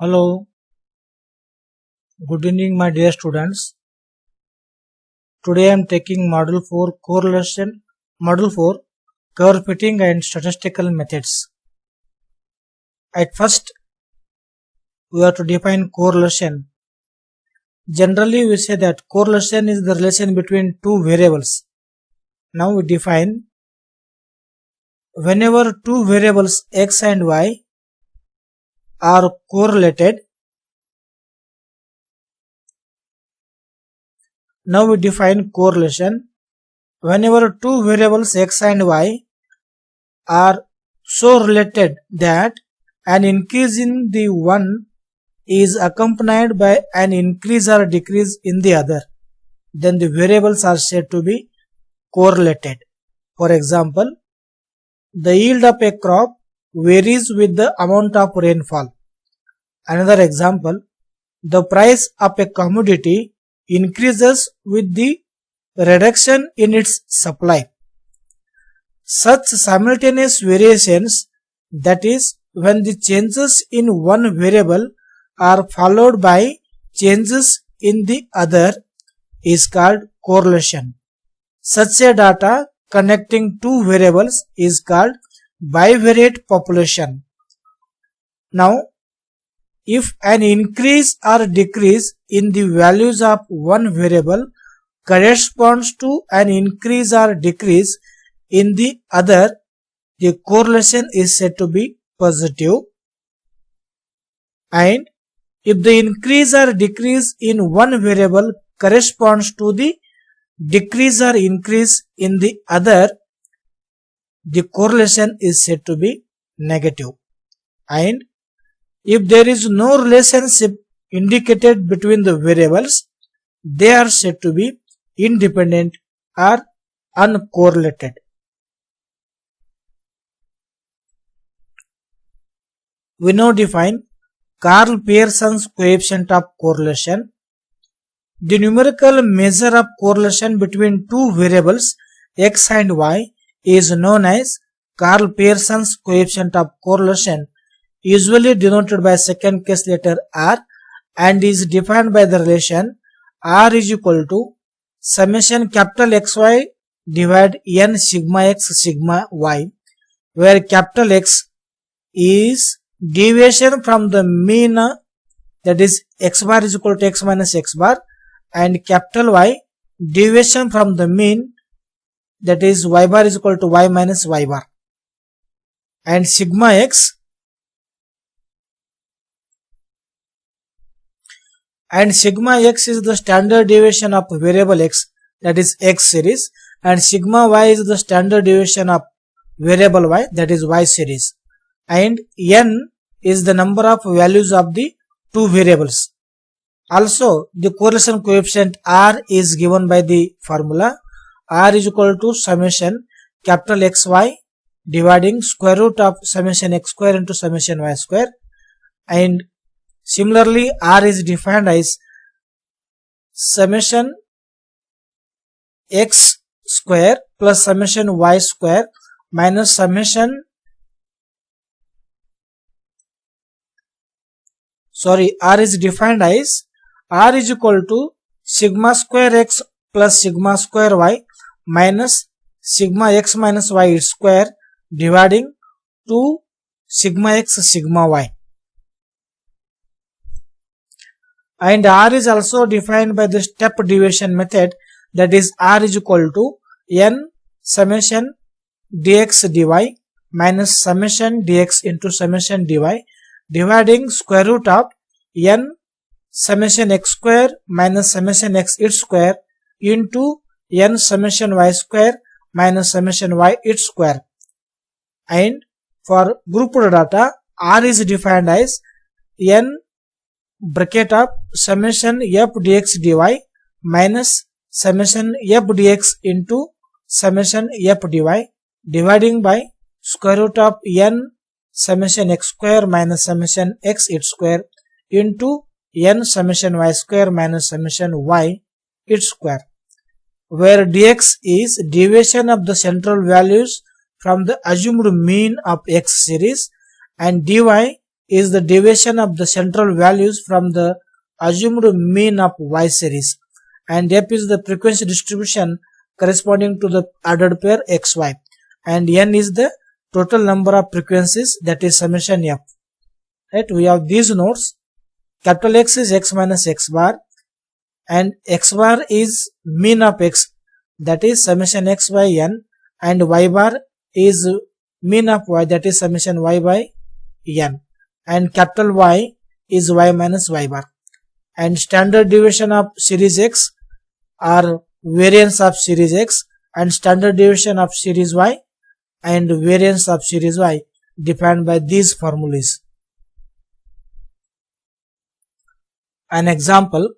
Hello, good evening my dear students. Today I am taking Module 4 Correlation, Module 4 Curve Fitting and Statistical Methods. At first, we have to define correlation. Generally, we say that correlation is the relation between two variables. Now we define whenever two variables x and y are correlated. Now we define correlation whenever two variables x and y are so related that an increase in the one is accompanied by an increase or decrease in the other, then the variables are said to be correlated. For example, the yield of a crop varies with the amount of rainfall. Another example, the price of a commodity increases with the reduction in its supply. Such simultaneous variations, that is, when the changes in one variable are followed by changes in the other, is called correlation. Such a data connecting two variables is called bivariate population. Now, if an increase or decrease in the values of one variable corresponds to an increase or decrease in the other, the correlation is said to be positive. And if the increase or decrease in one variable corresponds to the decrease or increase in the other, the correlation is said to be negative. And if there is no relationship indicated between the variables, they are said to be independent or uncorrelated. We now define Karl Pearson's coefficient of correlation. The numerical measure of correlation between two variables x and y is known as Karl Pearson's coefficient of correlation, usually denoted by second case letter r, and is defined by the relation r is equal to summation capital XY divide n sigma x sigma y, where capital X is deviation from the mean, that is x bar is equal to x minus x bar, and capital Y deviation from the mean, that is y bar is equal to y minus y bar, and sigma x is the standard deviation of variable x, that is x series, and sigma y is the standard deviation of variable y, that is y series, and n is the number of values of the two variables. Also, the correlation coefficient r is given by the formula r is equal to summation capital XY dividing square root of summation x square into summation y square, and similarly r is defined as summation x square plus summation y square minus summation r is defined as r is equal to sigma square x plus sigma square y minus sigma x minus y square dividing 2 sigma x sigma y. And r is also defined by the step deviation method, that is r is equal to n summation dx dy minus summation dx into summation dy dividing square root of n summation x square minus summation x its square into n summation y square minus summation y its square. And for grouped data, r is defined as n bracket of summation f dx dy minus summation f dx into summation f dy dividing by square root of n summation x square minus summation x its square into n summation y square minus summation y its square, where dx is deviation of the central values from the assumed mean of x series, and dy is the deviation of the central values from the assumed mean of Y series, and F is the frequency distribution corresponding to the ordered pair XY, and N is the total number of frequencies, that is summation F. Right, we have these nodes. Capital X is X minus X bar, and X bar is mean of X, that is summation X by N, and Y bar is mean of Y, that is summation Y by N, and capital Y is Y minus Y bar, and standard deviation of series X are variance of series X, and standard deviation of series Y and variance of series Y defined by these formulas. An example: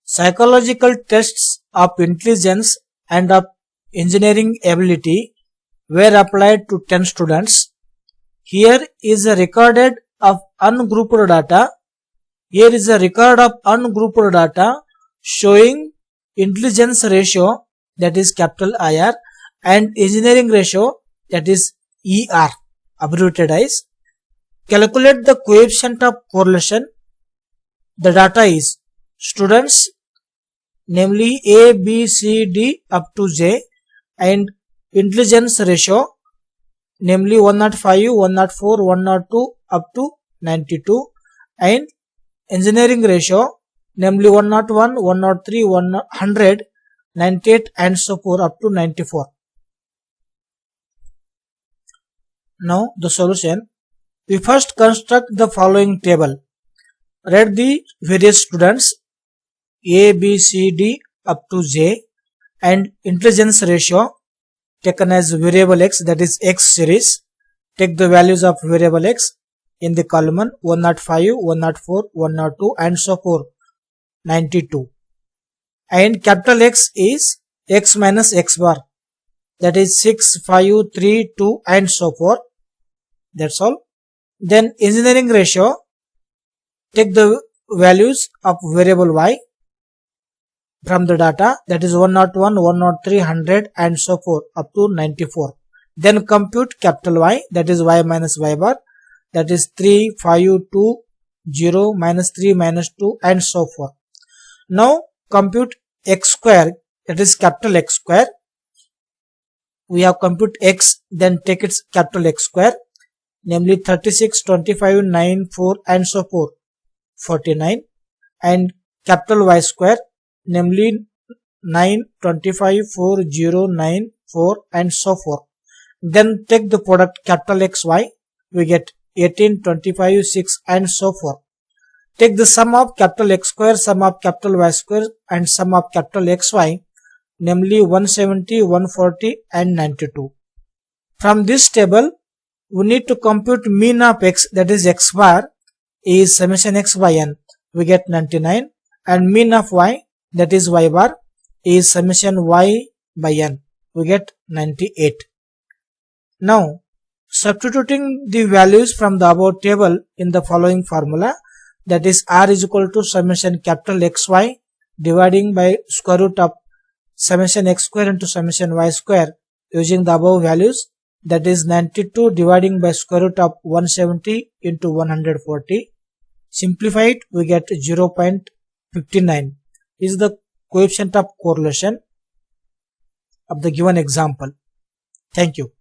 psychological tests of intelligence and of engineering ability were applied to 10 students. Here is a record of ungrouped data. Here is a record of ungrouped data showing intelligence ratio, that is capital IR, and engineering ratio, that is ER, abbreviated as. Calculate the coefficient of correlation. The data is students, namely A, B, C, D up to J, and intelligence ratio, namely 105, 104, 102 up to 92, and engineering ratio, namely 101, 103, 100, 98 and so forth up to 94. Now the solution. We first construct the following table. Write the various students A, B, C, D up to J, and intelligence ratio taken as variable X, that is X series. Take the values of variable X in the column 105, 104, 102 and so forth 92, and capital X is X minus X bar, that is 6, 5, 3, 2 and so forth. That's all. Then engineering ratio, take the values of variable Y from the data, that is 101, 103, 100 and so forth up to 94. Then compute capital Y, that is Y minus Y bar, that is 3, 5, 2, 0, minus 3, minus 2 and so forth. Now compute X square, that is capital X square. We have compute X, then take its capital X square, namely 36, 25, 9, 4 and so forth 49, and capital Y square, namely 9, 25, 4, 0, 9, 4 and so forth. Then take the product capital XY, we get 18, 25, 6 and so forth. Take the sum of capital X square, sum of capital Y square and sum of capital XY, namely 170, 140 and 92. From this table, we need to compute mean of X, that is X bar, is summation X by N, we get 99, and mean of Y, that is Y bar, is summation Y by N, we get 98. Now, substituting the values from the above table in the following formula, that is R is equal to summation capital XY dividing by square root of summation X square into summation Y square using the above values, that is 92 dividing by square root of 170 into 140. Simplify it, we get 0.59 is the coefficient of correlation of the given example. Thank you.